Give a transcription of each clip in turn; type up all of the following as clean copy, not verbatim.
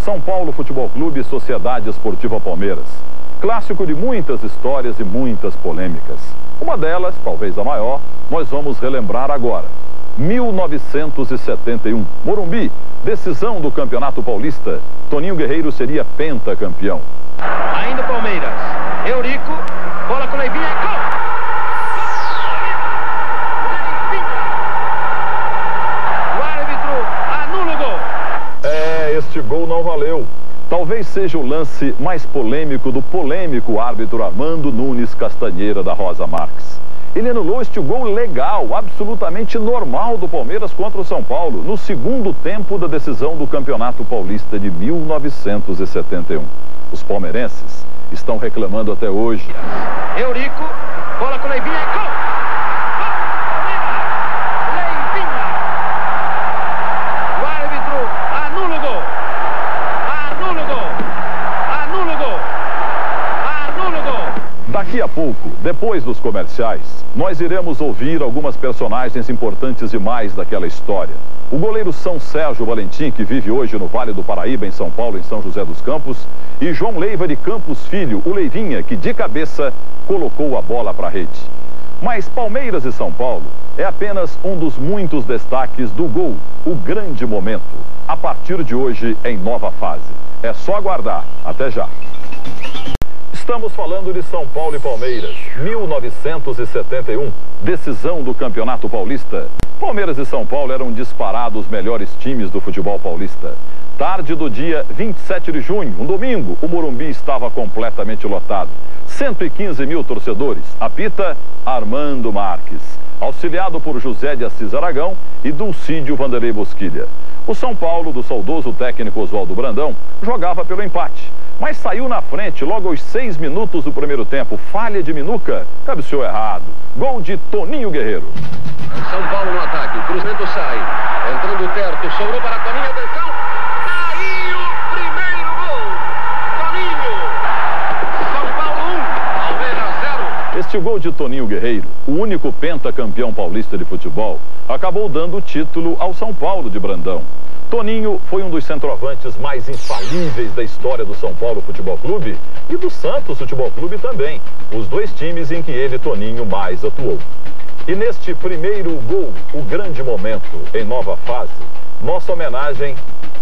São Paulo Futebol Clube e Sociedade Esportiva Palmeiras. Clássico de muitas histórias e muitas polêmicas. Uma delas, talvez a maior, nós vamos relembrar agora. 1971, Morumbi, decisão do Campeonato Paulista. Toninho Guerreiro seria pentacampeão. Ainda Palmeiras, Eurico, bola com Leivinha e gol! O árbitro anula o gol. Este gol não valeu. Talvez seja o lance mais polêmico do polêmico árbitro Armando Nunes Castanheira da Rosa Marques. Ele anulou este gol legal, absolutamente normal do Palmeiras contra o São Paulo, no segundo tempo da decisão do Campeonato Paulista de 1971. Os palmeirenses estão reclamando até hoje. Eurico, bola com Leivinha e gol! Leivinha! O árbitro anula o gol! Anula o gol! Anula o gol! Anula o gol! Daqui a pouco, depois dos comerciais, nós iremos ouvir algumas personagens importantes demais daquela história. O goleiro São Sérgio Valentim, que vive hoje no Vale do Paraíba, em São Paulo, em São José dos Campos, e João Leiva de Campos Filho, o Leivinha, que de cabeça colocou a bola para a rede. Mas Palmeiras e São Paulo é apenas um dos muitos destaques do gol, o grande momento, a partir de hoje em nova fase. É só aguardar. Até já. Estamos falando de São Paulo e Palmeiras, 1971, decisão do Campeonato Paulista. Palmeiras e São Paulo eram disparados os melhores times do futebol paulista. Tarde do dia 27 de junho, um domingo, o Morumbi estava completamente lotado. 115 mil torcedores. Apita Armando Marques, auxiliado por José de Assis Aragão e Dulcídio Vanderlei Bosquilha. O São Paulo, do saudoso técnico Oswaldo Brandão, jogava pelo empate, mas saiu na frente logo aos 6 minutos do primeiro tempo. Falha de Minuca, cabeceou errado. Gol de Toninho Guerreiro. São Paulo no ataque, o cruzamento sai. Entrando o Terto, sobrou para Toninho, atenção. Saiu o primeiro gol. Toninho. São Paulo 1, Palmeiras 0. Este gol de Toninho Guerreiro, o único pentacampeão paulista de futebol, acabou dando o título ao São Paulo de Brandão. Toninho foi um dos centroavantes mais infalíveis da história do São Paulo Futebol Clube e do Santos Futebol Clube também, os dois times em que ele, Toninho, mais atuou. E neste primeiro gol, o grande momento em nova fase, nossa homenagem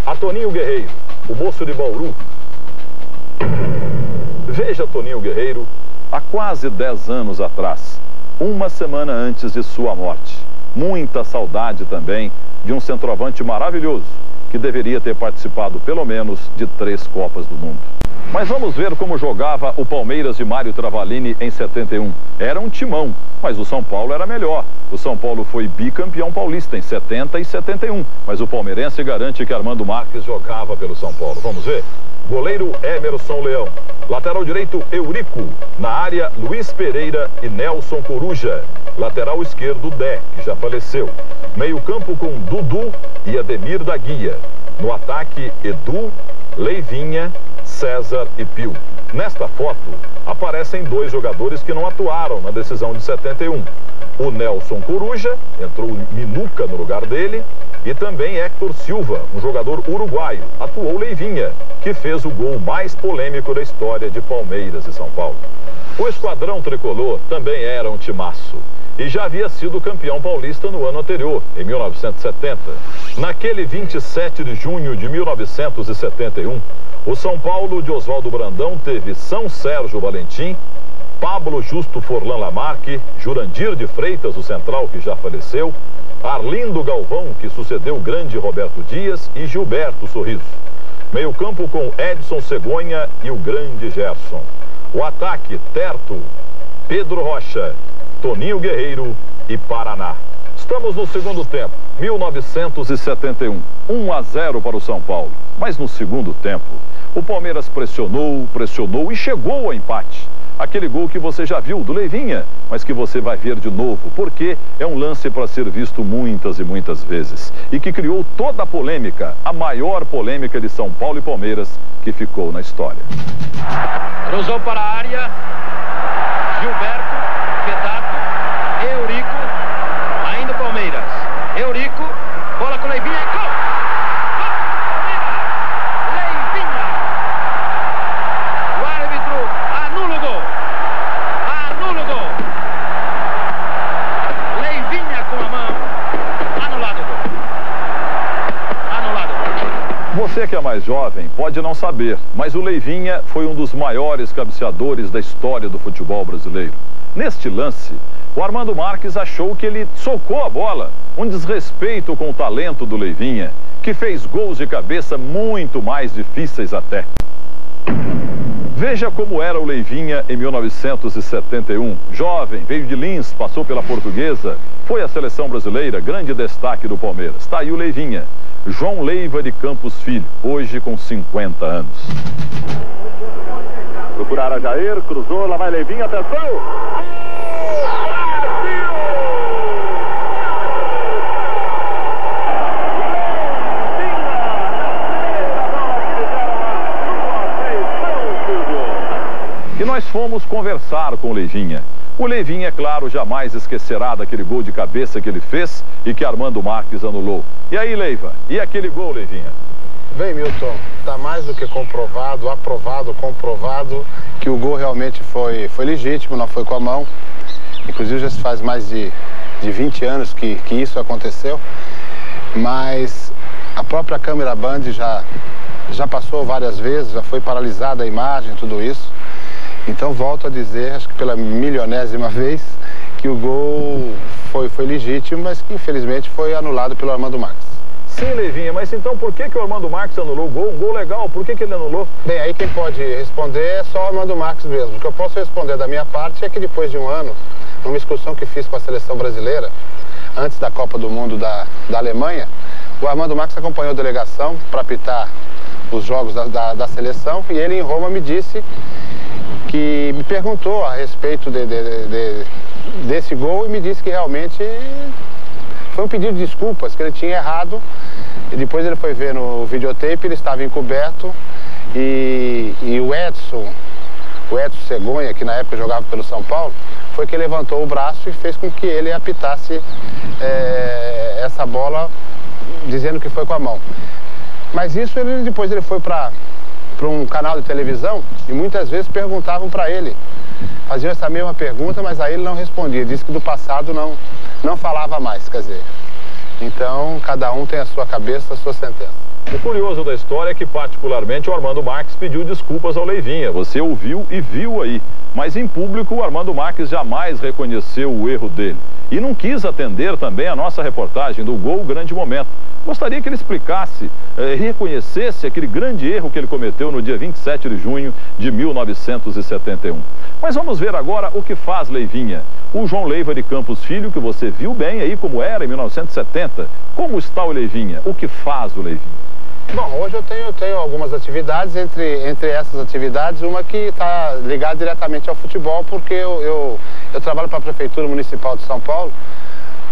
a Toninho Guerreiro, o moço de Bauru. Veja Toninho Guerreiro há quase 10 anos atrás, uma semana antes de sua morte. Muita saudade também de um centroavante maravilhoso, que deveria ter participado pelo menos de 3 Copas do Mundo. Mas vamos ver como jogava o Palmeiras de Mário Travalini em 71. Era um timão, mas o São Paulo era melhor. O São Paulo foi bicampeão paulista em 70 e 71, mas o palmeirense garante que Armando Marques jogava pelo São Paulo. Vamos ver? Goleiro Emerson Leão. Lateral direito Eurico. Na área Luiz Pereira e Nelson Coruja. Lateral esquerdo Dé, que já faleceu. Meio campo com Dudu e Ademir da Guia. No ataque Edu, Leivinha, César e Pio. Nesta foto aparecem 2 jogadores que não atuaram na decisão de 71. O Nelson Coruja, entrou Minuca no lugar dele, e também Héctor Silva, um jogador uruguaio, atuou Leivinha, que fez o gol mais polêmico da história de Palmeiras e São Paulo. O esquadrão tricolor também era um timaço e já havia sido campeão paulista no ano anterior, em 1970. Naquele 27 de junho de 1971, o São Paulo de Oswaldo Brandão teve São Sérgio Valentim, Pablo Justo Forlan Lamarque, Jurandir de Freitas, o central que já faleceu, Arlindo Galvão, que sucedeu o grande Roberto Dias, e Gilberto Sorriso. Meio campo com Edson Cegonha e o grande Gerson. O ataque, Terto, Pedro Rocha, Toninho Guerreiro e Paraná. Estamos no segundo tempo, 1971, 1-0 para o São Paulo. Mas no segundo tempo, o Palmeiras pressionou e chegou ao empate. Aquele gol que você já viu do Leivinha, mas que você vai ver de novo, porque é um lance para ser visto muitas e muitas vezes. E que criou toda a polêmica, a maior polêmica de São Paulo e Palmeiras, que ficou na história. Cruzou para a área, Gilberto, Fedato, Eurico, ainda Palmeiras. Eurico, bola com Leivinha, gol! Gol! Palmeiras! Leivinha! Você que é mais jovem pode não saber, mas o Leivinha foi um dos maiores cabeceadores da história do futebol brasileiro. Neste lance, o Armando Marques achou que ele socou a bola, um desrespeito com o talento do Leivinha, que fez gols de cabeça muito mais difíceis até. Veja como era o Leivinha em 1971. Jovem, veio de Lins, passou pela Portuguesa, foi à seleção brasileira, grande destaque do Palmeiras. Está aí o Leivinha, João Leiva de Campos Filho, hoje com 50 anos. Procuraram Jair, cruzou, lá vai Leivinha, atenção! E nós fomos conversar com o Leivinha. O Leivinha, é claro, jamais esquecerá daquele gol de cabeça que ele fez e que Armando Marques anulou. E aí, Leiva, e aquele gol, Leivinha? Bem, Milton, está mais do que comprovado, aprovado, comprovado que o gol realmente foi legítimo, não foi com a mão. Inclusive já se faz mais de 20 anos que isso aconteceu, mas a própria câmera Band já passou várias vezes, já foi paralisada a imagem, tudo isso. Então volto a dizer, acho que pela milionésima vez, que o gol foi legítimo, mas que infelizmente foi anulado pelo Armando Marques. Sim, Leivinha, mas então por que o Armando Marques anulou o gol? Um gol legal, por que ele anulou? Bem, aí quem pode responder é só o Armando Marques mesmo. O que eu posso responder da minha parte é que depois de um ano, numa excursão que fiz com a seleção brasileira, antes da Copa do Mundo da Alemanha, o Armando Marques acompanhou a delegação para apitar os jogos da seleção e ele em Roma me disse que me perguntou a respeito desse gol e me disse que realmente foi um pedido de desculpas, que ele tinha errado. E depois ele foi ver no videotape, ele estava encoberto e o Edson Cegonha, que na época jogava pelo São Paulo, foi que levantou o braço e fez com que ele apitasse essa bola, dizendo que foi com a mão. Mas isso depois ele foi para um canal de televisão e muitas vezes perguntavam para ele, faziam essa mesma pergunta, mas aí ele não respondia, disse que do passado não falava mais, quer dizer. Então, cada um tem a sua cabeça, a sua sentença. O curioso da história é que, particularmente, o Armando Marques pediu desculpas ao Leivinha. Você ouviu e viu aí. Mas, em público, o Armando Marques jamais reconheceu o erro dele. E não quis atender também a nossa reportagem do Gol Grande Momento. Gostaria que ele explicasse, reconhecesse aquele grande erro que ele cometeu no dia 27 de junho de 1971. Mas vamos ver agora o que faz Leivinha. O João Leiva de Campos Filho, que você viu bem aí como era em 1970. Como está o Leivinha? O que faz o Leivinha? Bom, hoje eu tenho algumas atividades, entre essas atividades, uma que está ligada diretamente ao futebol, porque eu trabalho para a Prefeitura Municipal de São Paulo,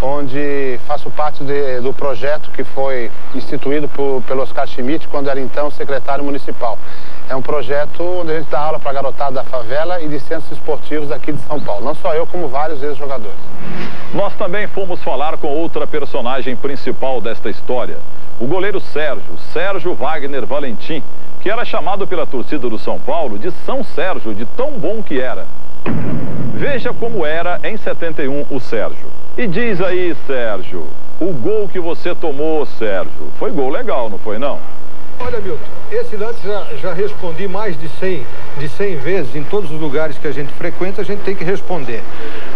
onde faço parte do projeto que foi instituído pelo Oscar Schmidt, quando era então secretário municipal. É um projeto onde a gente dá aula para a garotada da favela e de centros esportivos aqui de São Paulo. Não só eu, como vários ex-jogadores. Nós também fomos falar com outra personagem principal desta história. O goleiro Sérgio Wagner Valentim, que era chamado pela torcida do São Paulo de São Sérgio, de tão bom que era. Veja como era em 71 o Sérgio. E diz aí, Sérgio, o gol que você tomou, Sérgio, foi gol legal, não foi não? Olha, Milton, esse lance já respondi mais de 100 vezes em todos os lugares que a gente frequenta, a gente tem que responder.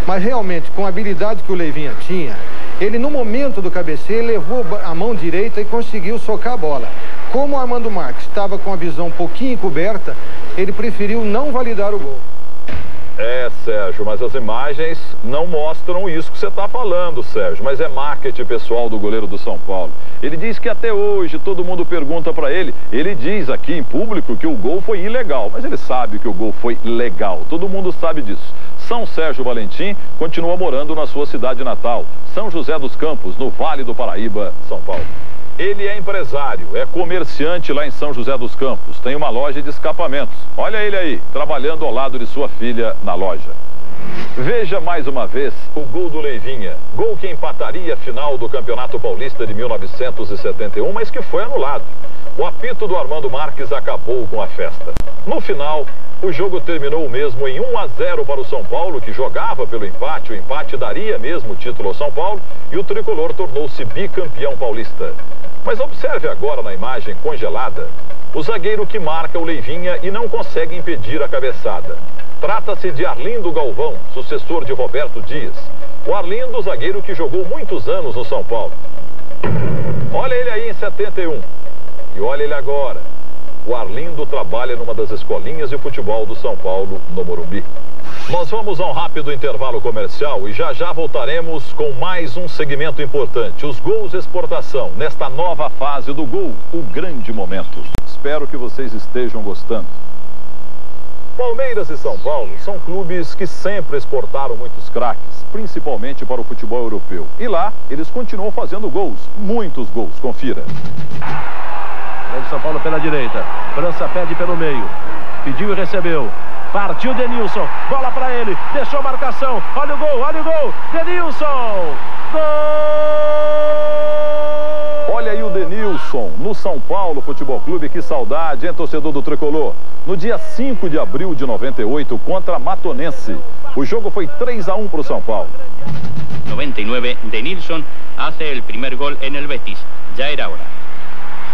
Mas realmente, com a habilidade que o Leivinha tinha, ele no momento do cabeceio levou a mão direita e conseguiu socar a bola. Como o Armando Marques estava com a visão um pouquinho encoberta, ele preferiu não validar o gol. Sérgio, mas as imagens não mostram isso que você está falando, Sérgio. Mas é marketing pessoal do goleiro do São Paulo. Ele diz que até hoje todo mundo pergunta para ele. Ele diz aqui em público que o gol foi ilegal, mas ele sabe que o gol foi legal. Todo mundo sabe disso. São Sérgio Valentim continua morando na sua cidade natal, São José dos Campos, no Vale do Paraíba, São Paulo. Ele é empresário, é comerciante lá em São José dos Campos, tem uma loja de escapamentos. Olha ele aí, trabalhando ao lado de sua filha na loja. Veja mais uma vez o gol do Leivinha, gol que empataria a final do Campeonato Paulista de 1971, mas que foi anulado. O apito do Armando Marques acabou com a festa. No final, o jogo terminou mesmo em 1-0 para o São Paulo, que jogava pelo empate. O empate daria mesmo o título ao São Paulo e o tricolor tornou-se bicampeão paulista. Mas observe agora na imagem congelada o zagueiro que marca o Leivinha e não consegue impedir a cabeçada. Trata-se de Arlindo Galvão, sucessor de Roberto Dias. O Arlindo, zagueiro que jogou muitos anos no São Paulo. Olha ele aí em 71. E olha ele agora. O Arlindo trabalha numa das escolinhas de futebol do São Paulo, no Morumbi. Nós vamos a um rápido intervalo comercial e já voltaremos com mais um segmento importante, os gols de exportação, nesta nova fase do gol, o grande momento. Espero que vocês estejam gostando. Palmeiras e São Paulo são clubes que sempre exportaram muitos craques, principalmente para o futebol europeu. E lá, eles continuam fazendo gols, muitos gols, confira. Vem São Paulo pela direita, França pede pelo meio, pediu e recebeu. Partiu Denilson, bola para ele, deixou a marcação, olha o gol, Denilson, gol! Olha aí o Denilson, no São Paulo Futebol Clube, que saudade, hein, torcedor do Tricolor? No dia 5 de abril de 98, contra a Matonense. O jogo foi 3-1 para o São Paulo. 99, Denilson hace el primer gol en el Betis, ya era hora.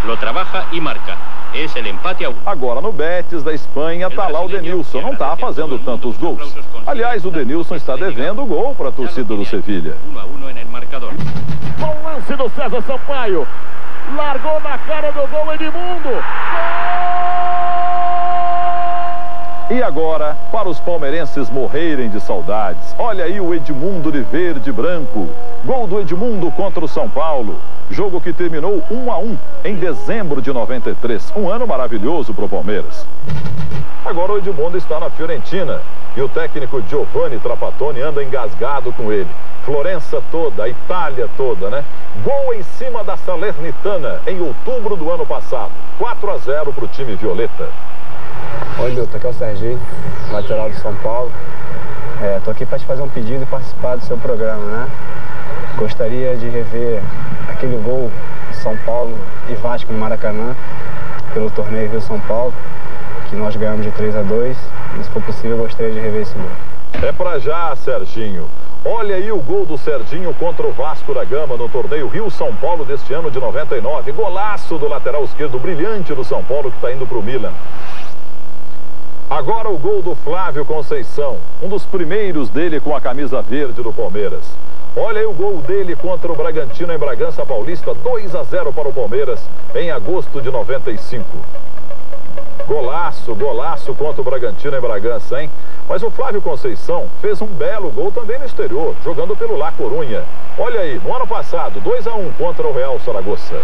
Lo trabaja y marca. Es el empate a 1. Agora no Betis da Espanha tá lá o Denilson, não tá fazendo tantos gols. Aliás, o Denilson está devendo gol para a torcida do Sevilha. 1-1 en el marcador. Bom lance do César Sampaio. Largou na cara do gol Edmundo. Gol! E agora, para os palmeirenses morrerem de saudades, olha aí o Edmundo de verde e branco. Gol do Edmundo contra o São Paulo. Jogo que terminou 1-1 em dezembro de 93. Um ano maravilhoso para o Palmeiras. Agora o Edmundo está na Fiorentina e o técnico Giovanni Trapattoni anda engasgado com ele. Florença toda, a Itália toda, né? Gol em cima da Salernitana em outubro do ano passado. 4-0 para o time violeta. Oi, Milton, aqui é o Serginho, lateral do São Paulo. Tô aqui para te fazer um pedido e participar do seu programa, né? Gostaria de rever aquele gol de São Paulo e Vasco no Maracanã, pelo torneio Rio São Paulo, que nós ganhamos de 3-2. E se for possível, eu gostaria de rever esse gol. É pra já, Serginho. Olha aí o gol do Serginho contra o Vasco da Gama no torneio Rio São Paulo deste ano de 99. Golaço do lateral esquerdo brilhante do São Paulo que está indo pro Milan. Agora o gol do Flávio Conceição, um dos primeiros dele com a camisa verde do Palmeiras. Olha aí o gol dele contra o Bragantino em Bragança Paulista, 2-0 para o Palmeiras em agosto de 95. Golaço, golaço contra o Bragantino em Bragança, hein? Mas o Flávio Conceição fez um belo gol também no exterior, jogando pelo La Corunha. Olha aí, no ano passado, 2-1 contra o Real Saragoça.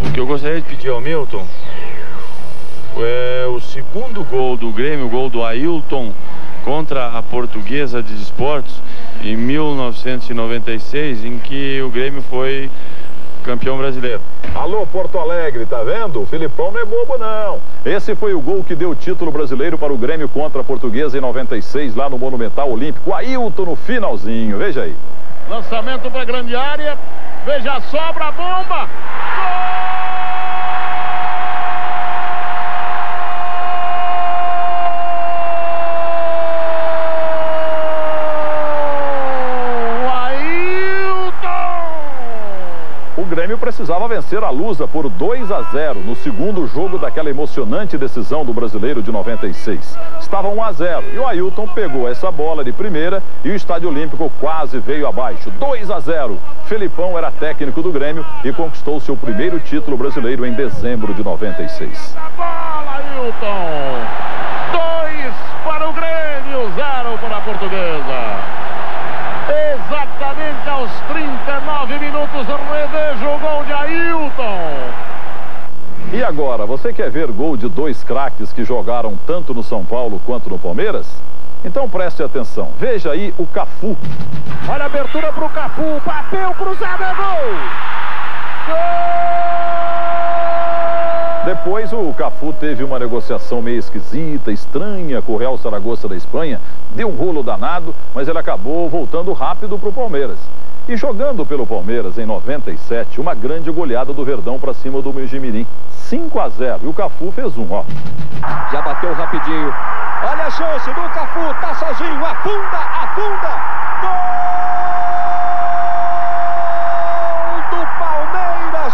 O que eu gostaria de pedir ao Milton é o segundo gol do Grêmio, o gol do Ailton contra a Portuguesa de Desportos em 1996, em que o Grêmio foi campeão brasileiro. Alô, Porto Alegre, tá vendo? O Filipão não é bobo, não. Esse foi o gol que deu o título brasileiro para o Grêmio contra a Portuguesa em 96, lá no Monumental Olímpico. Ailton no finalzinho, veja aí. Lançamento para a grande área. Veja a sobra, a bomba. Gol! O Grêmio precisava vencer a Lusa por 2-0 no segundo jogo daquela emocionante decisão do Brasileiro de 96. Estava 1-0 e o Ailton pegou essa bola de primeira e o Estádio Olímpico quase veio abaixo. 2-0. Felipão era técnico do Grêmio e conquistou seu primeiro título brasileiro em dezembro de 96. A bola, Ailton. 2 para o Grêmio, 0 para a Portuguesa. Exatamente aos 39 minutos, reveja o gol de Ailton. E agora, você quer ver gol de dois craques que jogaram tanto no São Paulo quanto no Palmeiras? Então preste atenção, veja aí o Cafu. Olha a abertura para o Cafu, bateu, cruzado, é gol! Gol! Depois o Cafu teve uma negociação meio esquisita, estranha com o Real Saragoça da Espanha. Deu um rolo danado, mas ele acabou voltando rápido para o Palmeiras. E jogando pelo Palmeiras em 97, uma grande goleada do Verdão para cima do Mojimirim. 5-0 e o Cafu fez um, ó. Já bateu rapidinho. Olha a chance do Cafu, tá sozinho, afunda, afunda. Gol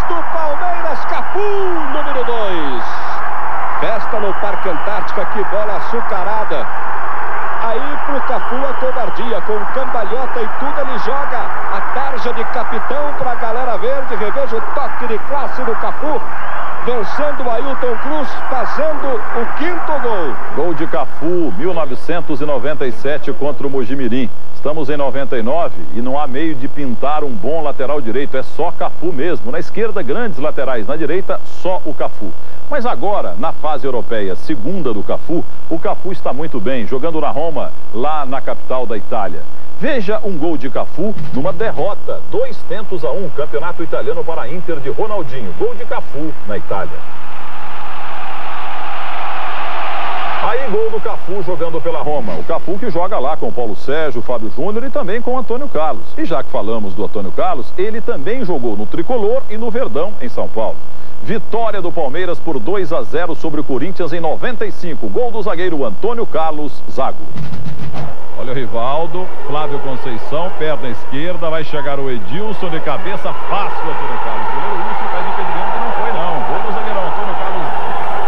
do Palmeiras, Cafu, número 2. Festa no Parque Antártica, que bola açucarada. Aí pro Cafu a covardia, com cambalhota e tudo, ele joga a tarja de capitão pra galera verde. Reveja o toque de classe do Cafu, vencendo o Ailton Cruz, fazendo o 5º gol. Gol de Cafu, 1997 contra o Mojimirim. Estamos em 99 e não há meio de pintar um bom lateral direito, é só Cafu mesmo. Na esquerda, grandes laterais, na direita, só o Cafu. Mas agora, na fase europeia, segunda do Cafu, o Cafu está muito bem, jogando na Roma, lá na capital da Itália. Veja um gol de Cafu numa derrota, 2-1, campeonato italiano para a Inter de Ronaldinho. Gol de Cafu na Itália. Aí gol do Cafu jogando pela Roma. O Cafu que joga lá com o Paulo Sérgio, o Fábio Júnior e também com o Antônio Carlos. E já que falamos do Antônio Carlos, ele também jogou no Tricolor e no Verdão, em São Paulo. Vitória do Palmeiras por 2-0 sobre o Corinthians em 95. Gol do zagueiro Antônio Carlos Zago. Olha o Rivaldo, Flávio Conceição, perna esquerda, vai chegar o Edilson de cabeça, fácil o Antônio Carlos. O goleiro Lúcio faz impedimento que não foi não. Gol do zagueirão Antônio Carlos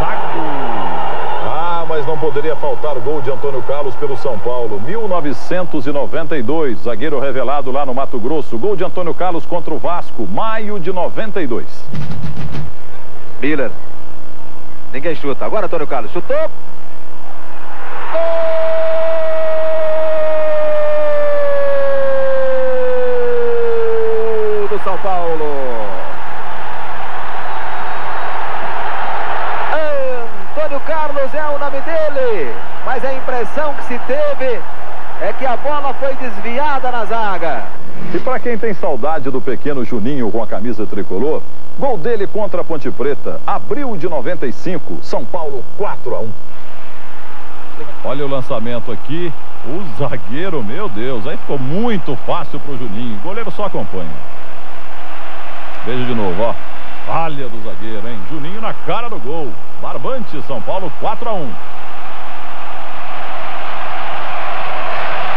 Zago. Ah, mas não poderia faltar o gol de Antônio Carlos pelo São Paulo. 1992, zagueiro revelado lá no Mato Grosso. Gol de Antônio Carlos contra o Vasco, maio de 92. Miller. Ninguém chuta. Agora Antônio Carlos chutou. Gol do São Paulo. Antônio Carlos é o nome dele, mas a impressão que se teve é que a bola foi desviada na zaga. E para quem tem saudade do pequeno Juninho com a camisa tricolor, gol dele contra a Ponte Preta, abril de 95, São Paulo 4-1. Olha o lançamento aqui, o zagueiro, meu Deus, aí ficou muito fácil pro Juninho, o goleiro só acompanha. Veja de novo, ó, falha do zagueiro, hein, Juninho na cara do gol, barbante, São Paulo 4-1.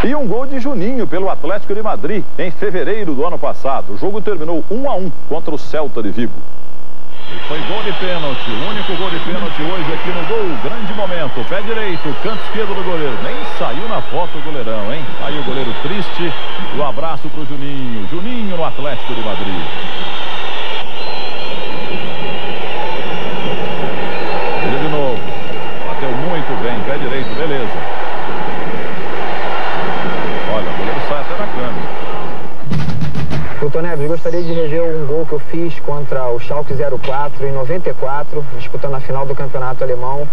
E um gol de Juninho pelo Atlético de Madrid em fevereiro do ano passado. O jogo terminou 1-1 contra o Celta de Vigo. E foi gol de pênalti, o único gol de pênalti hoje aqui no gol. Grande momento, pé direito, canto esquerdo do goleiro. Nem saiu na foto o goleirão, hein? Aí o goleiro triste. E o abraço pro Juninho. Juninho no Atlético de Madrid. Ele de novo. Bateu muito bem, pé direito, beleza. Olha, o goleiro sai até na câmera. Doutor Neves, gostaria de rever um gol que eu fiz contra o Schalke 04 em 94, disputando a final do campeonato alemão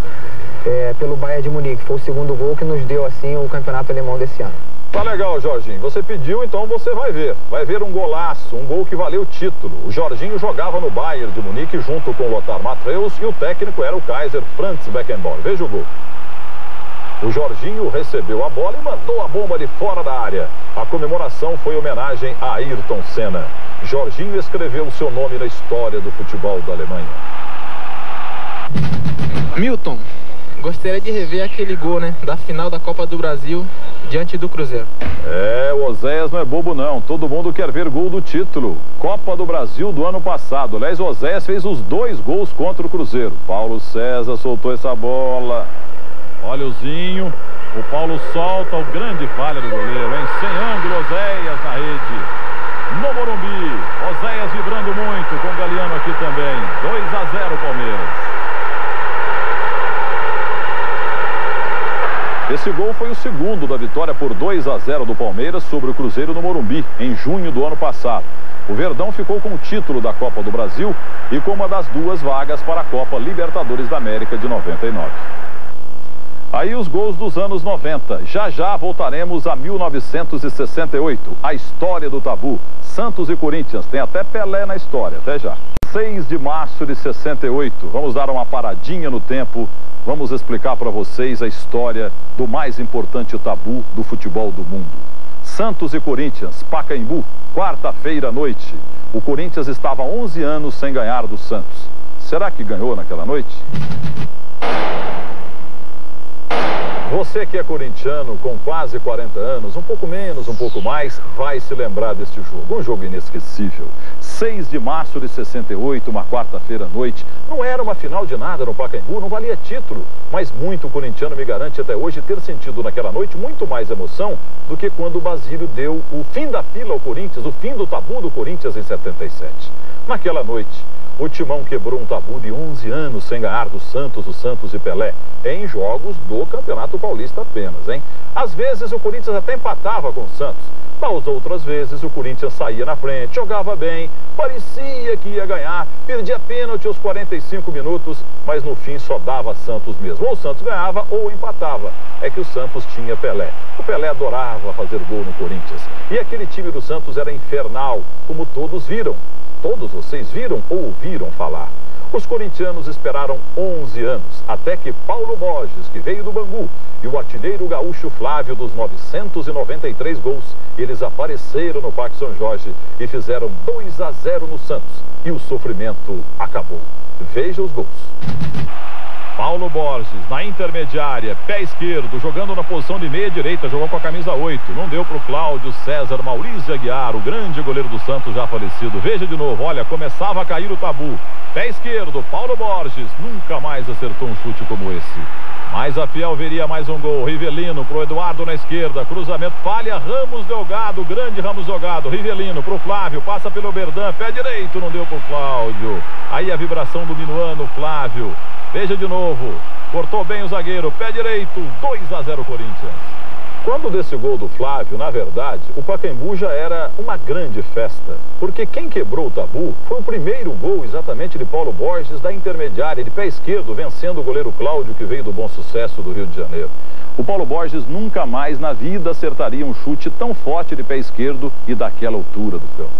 pelo Bayern de Munique. Foi o segundo gol que nos deu, assim, o campeonato alemão desse ano. Tá legal, Jorginho. Você pediu, então você vai ver. Vai ver um golaço, um gol que valeu o título. O Jorginho jogava no Bayern de Munique junto com o Lothar Matthäus e o técnico era o Kaiser Franz Beckenbauer. Veja o gol. O Jorginho recebeu a bola e mandou a bomba de fora da área. A comemoração foi homenagem a Ayrton Senna. Jorginho escreveu seu nome na história do futebol da Alemanha. Milton, gostaria de rever aquele gol, né, da final da Copa do Brasil diante do Cruzeiro. O Oséias não é bobo não. Todo mundo quer ver gol do título. Copa do Brasil do ano passado. Aliás, o Oséias fez os 2 gols contra o Cruzeiro. Paulo César soltou essa bola. Olha o Zinho, o Paulo solta, o grande falha do goleiro, hein? Sem ângulo, Oséias na rede. No Morumbi, Oséias vibrando muito, com o Galeano aqui também. 2-0 Palmeiras. Esse gol foi o segundo da vitória por 2-0 do Palmeiras sobre o Cruzeiro no Morumbi, em junho do ano passado. O Verdão ficou com o título da Copa do Brasil e com uma das 2 vagas para a Copa Libertadores da América de 99. Aí os gols dos anos 90. Já voltaremos a 1968. A história do tabu. Santos e Corinthians. Tem até Pelé na história. Até já. 6 de março de 68. Vamos dar uma paradinha no tempo. Vamos explicar para vocês a história do mais importante tabu do futebol do mundo. Santos e Corinthians, Pacaembu, quarta-feira à noite. O Corinthians estava há 11 anos sem ganhar do Santos. Será que ganhou naquela noite? Você que é corintiano com quase 40 anos, um pouco menos, um pouco mais, vai se lembrar deste jogo. Um jogo inesquecível. 6 de março de 68, uma quarta-feira à noite. Não era uma final de nada no Pacaembu, não valia título. Mas muito corintiano me garante até hoje ter sentido naquela noite muito mais emoção do que quando o Basílio deu o fim da fila ao Corinthians, o fim do tabu do Corinthians em 77. Naquela noite, o Timão quebrou um tabu de 11 anos sem ganhar do Santos, o Santos e Pelé, em jogos do Campeonato Paulista apenas, hein? Às vezes o Corinthians até empatava com o Santos, mas outras vezes o Corinthians saía na frente, jogava bem, parecia que ia ganhar, perdia pênalti aos 45 minutos, mas no fim só dava Santos mesmo. Ou o Santos ganhava ou empatava. É que o Santos tinha Pelé. O Pelé adorava fazer gol no Corinthians. E aquele time do Santos era infernal, como todos viram. Todos vocês viram ou ouviram falar. Os corintianos esperaram 11 anos, até que Paulo Borges, que veio do Bangu, e o artilheiro gaúcho Flávio, dos 993 gols, eles apareceram no Parque São Jorge e fizeram 2-0 no Santos. E o sofrimento acabou. Veja os gols. Paulo Borges, na intermediária, pé esquerdo, jogando na posição de meia direita, jogou com a camisa 8. Não deu para o Cláudio César Maurício Aguiar, o grande goleiro do Santos já falecido. Veja de novo, olha, começava a cair o tabu. Pé esquerdo, Paulo Borges, nunca mais acertou um chute como esse. Mas a Fiel veria mais um gol. Rivelino pro Eduardo na esquerda, cruzamento, falha, Ramos Delgado, grande Ramos Delgado. Rivelino pro Flávio, passa pelo Berdan, pé direito, não deu pro Cláudio. Aí a vibração do minuano Flávio. Veja de novo, cortou bem o zagueiro, pé direito, 2-0 Corinthians. Quando desse gol do Flávio, na verdade, o Pacaembu já era uma grande festa. Porque quem quebrou o tabu foi o primeiro gol exatamente de Paulo Borges da intermediária, de pé esquerdo, vencendo o goleiro Cláudio, que veio do Bom Sucesso do Rio de Janeiro. O Paulo Borges nunca mais na vida acertaria um chute tão forte de pé esquerdo e daquela altura do campo.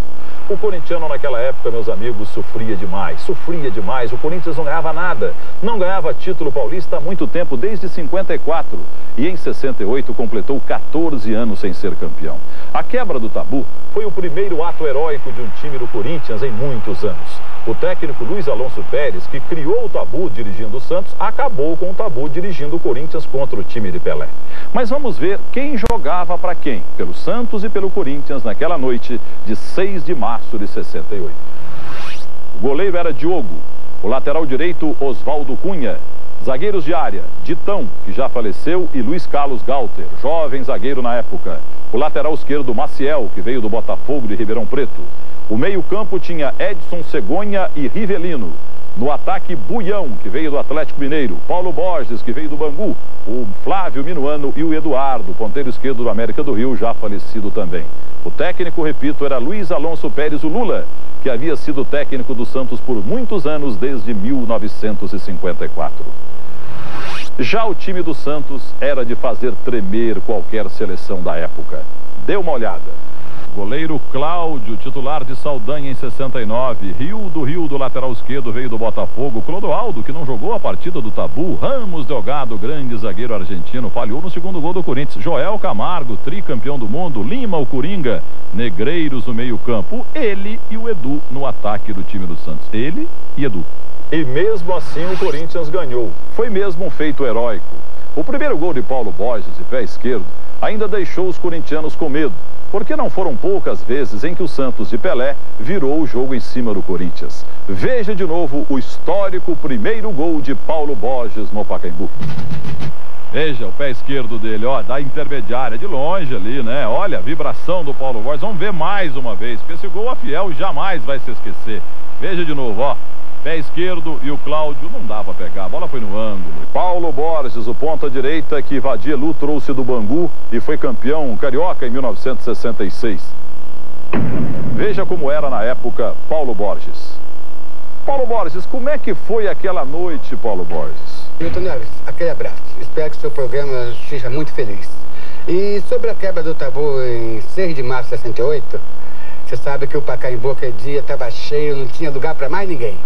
O corintiano naquela época, meus amigos, sofria demais. O Corinthians não ganhava nada. Não ganhava título paulista há muito tempo, desde 54. E em 68 completou 14 anos sem ser campeão. A quebra do tabu foi o primeiro ato heróico de um time do Corinthians em muitos anos. O técnico Luiz Alonso Pérez, que criou o tabu dirigindo o Santos, acabou com o tabu dirigindo o Corinthians contra o time de Pelé. Mas vamos ver quem jogava para quem, pelo Santos e pelo Corinthians, naquela noite de 6 de março de 68. O goleiro era Diogo, o lateral direito Oswaldo Cunha, zagueiros de área, Ditão, que já faleceu, e Luiz Carlos Galter, jovem zagueiro na época. O lateral esquerdo Maciel, que veio do Botafogo de Ribeirão Preto. O meio-campo tinha Edson Cegonha e Rivelino. No ataque, Buião, que veio do Atlético Mineiro. Paulo Borges, que veio do Bangu. O Flávio Minuano e o Eduardo, ponteiro esquerdo do América do Rio, já falecido também. O técnico, repito, era Luiz Alonso Pérez, o Lula, que havia sido técnico do Santos por muitos anos, desde 1954. Já o time do Santos era de fazer tremer qualquer seleção da época. Dê uma olhada. Goleiro Cláudio, titular de Saldanha em 69. Rio do lateral esquerdo, veio do Botafogo. Clodoaldo, que não jogou a partida do tabu. Ramos Delgado, grande zagueiro argentino, falhou no segundo gol do Corinthians. Joel Camargo, tricampeão do mundo. Lima, o Coringa. Negreiros no meio campo. Ele e o Edu no ataque do time do Santos. Ele e Edu. E mesmo assim o Corinthians ganhou. Foi mesmo um feito heróico. O primeiro gol de Paulo Borges, de pé esquerdo, ainda deixou os corintianos com medo. Porque não foram poucas vezes em que o Santos de Pelé virou o jogo em cima do Corinthians. Veja de novo o histórico primeiro gol de Paulo Borges no Pacaembu. Veja o pé esquerdo dele, ó, da intermediária, de longe ali, né? Olha a vibração do Paulo Borges. Vamos ver mais uma vez, porque esse gol a Fiel jamais vai se esquecer. Veja de novo, ó. Pé esquerdo e o Cláudio não dá pra pegar, a bola foi no ângulo. Paulo Borges, o ponta direita que Vadielu trouxe do Bangu e foi campeão carioca em 1966. Veja como era na época Paulo Borges. Paulo Borges, como é que foi aquela noite, Paulo Borges? Milton Neves, aquele abraço. Espero que o seu programa seja muito feliz. E sobre a quebra do tabu em 6 de março de 68, você sabe que o Pacaembu aquele dia estava cheio, não tinha lugar para mais ninguém.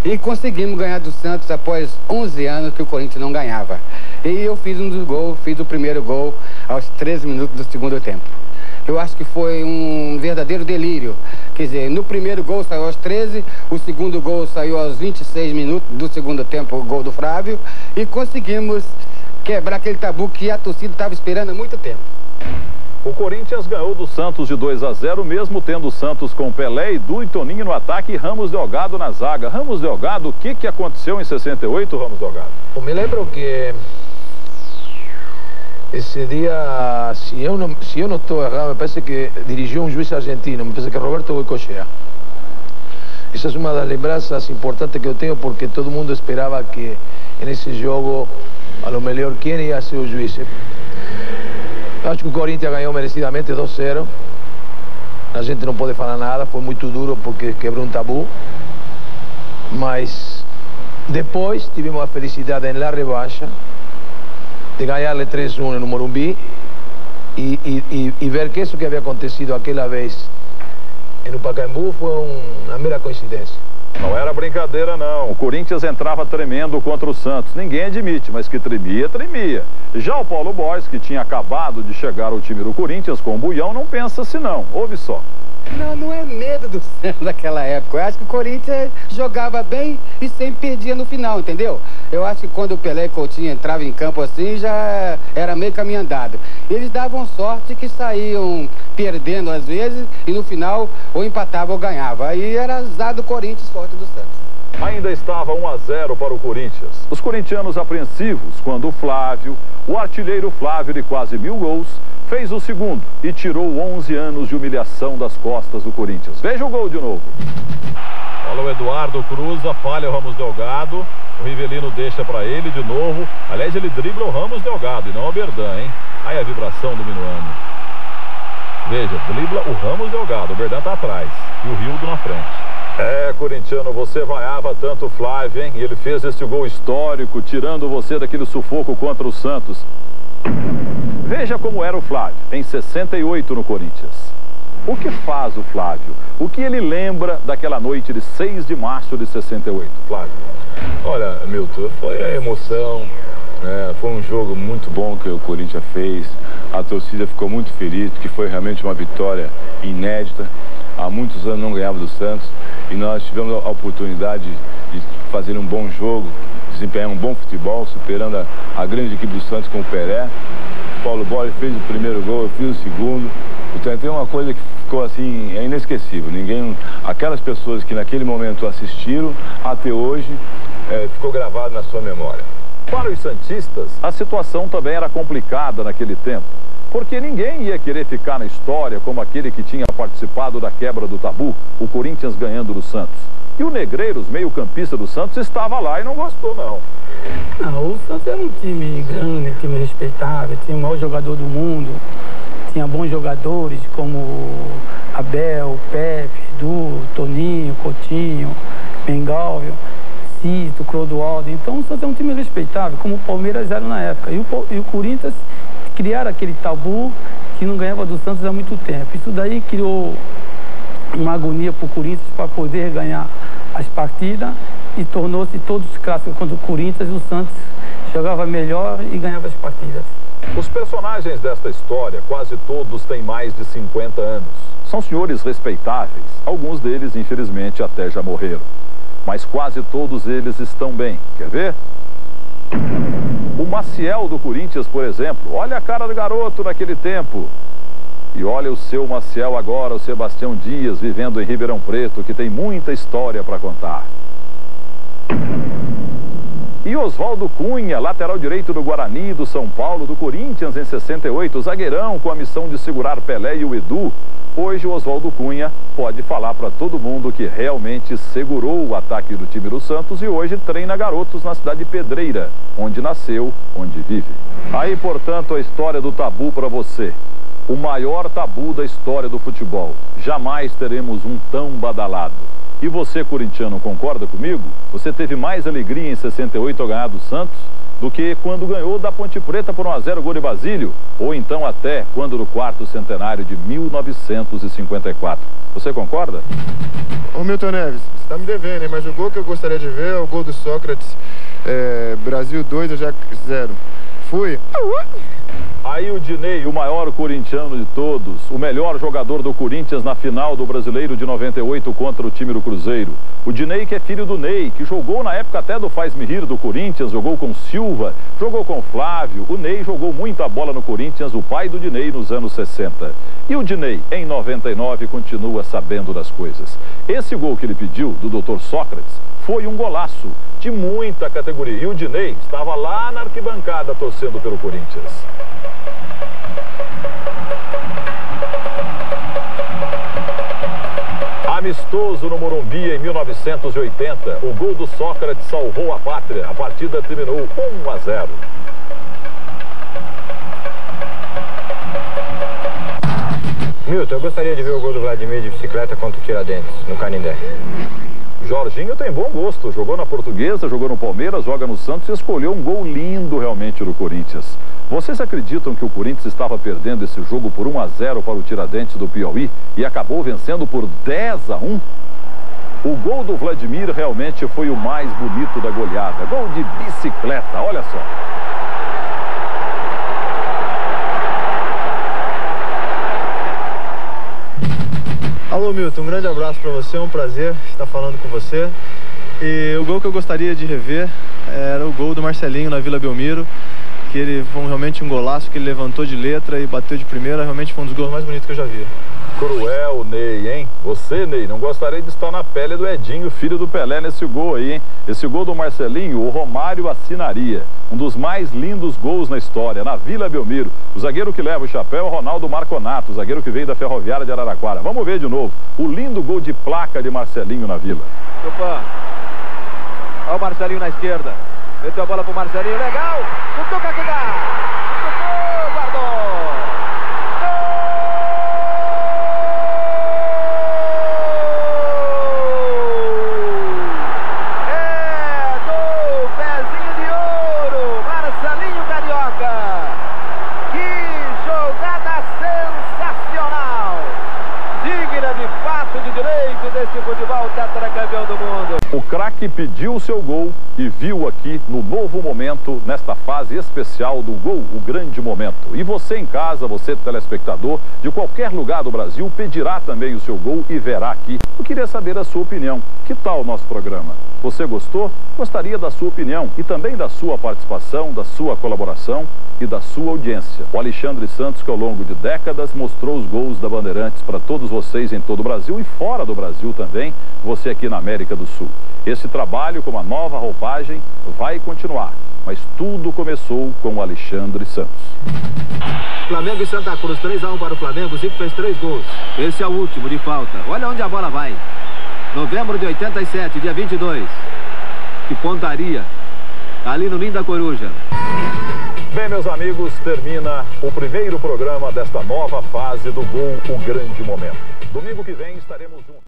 E conseguimos ganhar do Santos após 11 anos que o Corinthians não ganhava. E eu fiz um dos gols, fiz o primeiro gol aos 13 minutos do segundo tempo. Eu acho que foi um verdadeiro delírio. Quer dizer, no primeiro gol saiu aos 13, o segundo gol saiu aos 26 minutos do segundo tempo, o gol do Flávio. E conseguimos quebrar aquele tabu que a torcida estava esperando há muito tempo. O Corinthians ganhou do Santos de 2-0, mesmo tendo o Santos com Pelé, Edu e Toninho no ataque e Ramos Delgado na zaga. Ramos Delgado, o que aconteceu em 68, Ramos Delgado? Eu me lembro que esse dia, se eu não estou errado, me parece que dirigiu um juiz argentino, me parece que Roberto Goicoechea. Essa é uma das lembranças importantes que eu tenho, porque todo mundo esperava que nesse jogo, a lo melhor, quem ia ser o juiz. Acho que o Corinthians ganhou merecidamente 2-0. A gente não pode falar nada, foi muito duro porque quebrou um tabu. Mas depois tivemos a felicidade em la revancha de ganhar-lhe 3-1 no Morumbi e ver que isso que havia acontecido aquela vez no Pacaembu foi uma mera coincidência. Não era brincadeira, não. O Corinthians entrava tremendo contra o Santos. Ninguém admite, mas que tremia, tremia. Já o Paulo Boys, que tinha acabado de chegar ao time do Corinthians com o Buião, não pensa assim, não. Ouve só. Não é medo do Santos daquela época. Eu acho que o Corinthians jogava bem e sempre perdia no final, entendeu? Eu acho que quando o Pelé e Coutinho entravam em campo assim, já era meio caminho andado. Eles davam sorte que saíam perdendo às vezes e no final ou empatava ou ganhava. Aí era azar do Corinthians, sorte do Santos. Ainda estava 1-0 para o Corinthians. Os corintianos apreensivos quando o Flávio, o artilheiro Flávio de quase 1000 gols, fez o segundo e tirou 11 anos de humilhação das costas do Corinthians. Veja o gol de novo. Olha o Eduardo cruza, falha o Ramos Delgado. O Rivelino deixa para ele de novo. Aliás, ele dribla o Ramos Delgado e não o Berdan, hein? Aí a vibração do Minuano. Veja, dribla o Ramos Delgado. O Berdan tá atrás e o Rildo na frente. É, corintiano, você vaiava tanto o Flávio, hein? E ele fez esse gol histórico, tirando você daquele sufoco contra o Santos. Veja como era o Flávio, em 68 no Corinthians. O que faz o Flávio? O que ele lembra daquela noite de 6 de março de 68, Flávio? Olha, Milton, foi a emoção, né? Foi um jogo muito bom que o Corinthians fez. A torcida ficou muito feliz, porque foi realmente uma vitória inédita. Há muitos anos não ganhava do Santos e nós tivemos a oportunidade de fazer um bom jogo, desempenhar um bom futebol, superando a grande equipe do Santos com o Pelé. O Paulo Boy fez o primeiro gol, eu fiz o segundo. Então tem uma coisa que ficou assim, é inesquecível. Aquelas pessoas que naquele momento assistiram, até hoje, ficou gravado na sua memória. Para os santistas, a situação também era complicada naquele tempo, porque ninguém ia querer ficar na história como aquele que tinha participado da quebra do tabu, o Corinthians ganhando do Santos. E o Negreiros, meio-campista do Santos, estava lá e não gostou, não. Não, o Santos era um time grande, um time respeitável, tinha o maior jogador do mundo, tinha bons jogadores como Abel, Pepe, Edu, Toninho, Coutinho, Mengalvio, Cito, Clodoaldo. Então o Santos é um time respeitável, como o Palmeiras era na época. E o Corinthians criaram aquele tabu que não ganhava do Santos há muito tempo. Isso daí criou uma agonia para o Corinthians para poder ganhar as partidas e tornou-se todos os clássicos contra o Corinthians e o Santos jogava melhor e ganhava as partidas. Os personagens desta história, quase todos têm mais de 50 anos. São senhores respeitáveis, alguns deles infelizmente até já morreram. Mas quase todos eles estão bem. Quer ver? O Maciel do Corinthians, por exemplo, olha a cara do garoto naquele tempo. E olha o seu Maciel agora, o Sebastião Dias, vivendo em Ribeirão Preto, que tem muita história para contar. E Oswaldo Cunha, lateral direito do Guarani, do São Paulo, do Corinthians em 68, zagueirão com a missão de segurar Pelé e o Edu. Hoje o Oswaldo Cunha pode falar para todo mundo que realmente segurou o ataque do time do Santos e hoje treina garotos na cidade de Pedreira, onde nasceu, onde vive. Aí, portanto, a história do tabu para você. O maior tabu da história do futebol. Jamais teremos um tão badalado. E você, corintiano, concorda comigo? Você teve mais alegria em 68 ao ganhar do Santos do que quando ganhou da Ponte Preta por 1-0 gol de Basílio, ou então até quando no quarto centenário de 1954. Você concorda? Ô Milton Neves, você tá me devendo, hein? Mas o gol que eu gostaria de ver é o gol do Sócrates, Brasil 2, Ajax 0. Fui! Aí o Dinei, o maior corintiano de todos, o melhor jogador do Corinthians na final do Brasileiro de 98 contra o time do Cruzeiro. O Dinei, que é filho do Ney, que jogou na época até do Faz-me Rir do Corinthians, jogou com Silva, jogou com Flávio. O Ney jogou muita bola no Corinthians, o pai do Dinei nos anos 60. E o Dinei, em 99, continua sabendo das coisas. Esse gol que ele pediu, do Dr. Sócrates, foi um golaço de muita categoria. E o Dinei estava lá na arquibancada torcendo pelo Corinthians. Amistoso no Morumbi em 1980, o gol do Sócrates salvou a pátria. A partida terminou 1-0. Milton, eu gostaria de ver o gol do Vladimir de bicicleta contra o Tiradentes, no Canindé. Jorginho tem bom gosto, jogou na Portuguesa, jogou no Palmeiras, joga no Santos e escolheu um gol lindo realmente do Corinthians. Vocês acreditam que o Corinthians estava perdendo esse jogo por 1-0 para o Tiradentes do Piauí e acabou vencendo por 10-1? O gol do Vladimir realmente foi o mais bonito da goleada. Gol de bicicleta, olha só. Alô Milton, um grande abraço para você, é um prazer estar falando com você. E o gol que eu gostaria de rever era o gol do Marcelinho na Vila Belmiro, que ele foi realmente um golaço, que ele levantou de letra e bateu de primeira, realmente foi um dos gols mais bonitos que eu já vi. Cruel, Ney, hein? Você, Ney, não gostaria de estar na pele do Edinho, filho do Pelé, nesse gol aí, hein? Esse gol do Marcelinho, o Romário assinaria. Um dos mais lindos gols na história, na Vila Belmiro. O zagueiro que leva o chapéu é o Ronaldo Marconato, o zagueiro que veio da Ferroviária de Araraquara. Vamos ver de novo o lindo gol de placa de Marcelinho na Vila. Opa! Olha o Marcelinho na esquerda. Meteu a bola pro Marcelinho, legal! Cutuca que dá! Cutucou, guardou! O craque pediu o seu gol e viu aqui no novo momento, nesta fase especial do gol, o grande momento. E você em casa, você telespectador, de qualquer lugar do Brasil, pedirá também o seu gol e verá aqui. Eu queria saber a sua opinião. Que tal o nosso programa? Você gostou? Gostaria da sua opinião e também da sua participação, da sua colaboração e da sua audiência. O Alexandre Santos, que ao longo de décadas mostrou os gols da Bandeirantes para todos vocês em todo o Brasil e fora do Brasil também, você aqui na América do Sul. Esse trabalho com uma nova roupagem vai continuar, mas tudo começou com o Alexandre Santos. Flamengo e Santa Cruz, 3-1 para o Flamengo, o Zico fez 3 gols. Esse é o último de falta. Olha onde a bola vai. Novembro de 87, dia 22. Que pontaria. Ali no Ninho da Coruja. Bem, meus amigos, termina o primeiro programa desta nova fase do Gol, o Grande Momento. Domingo que vem estaremos juntos.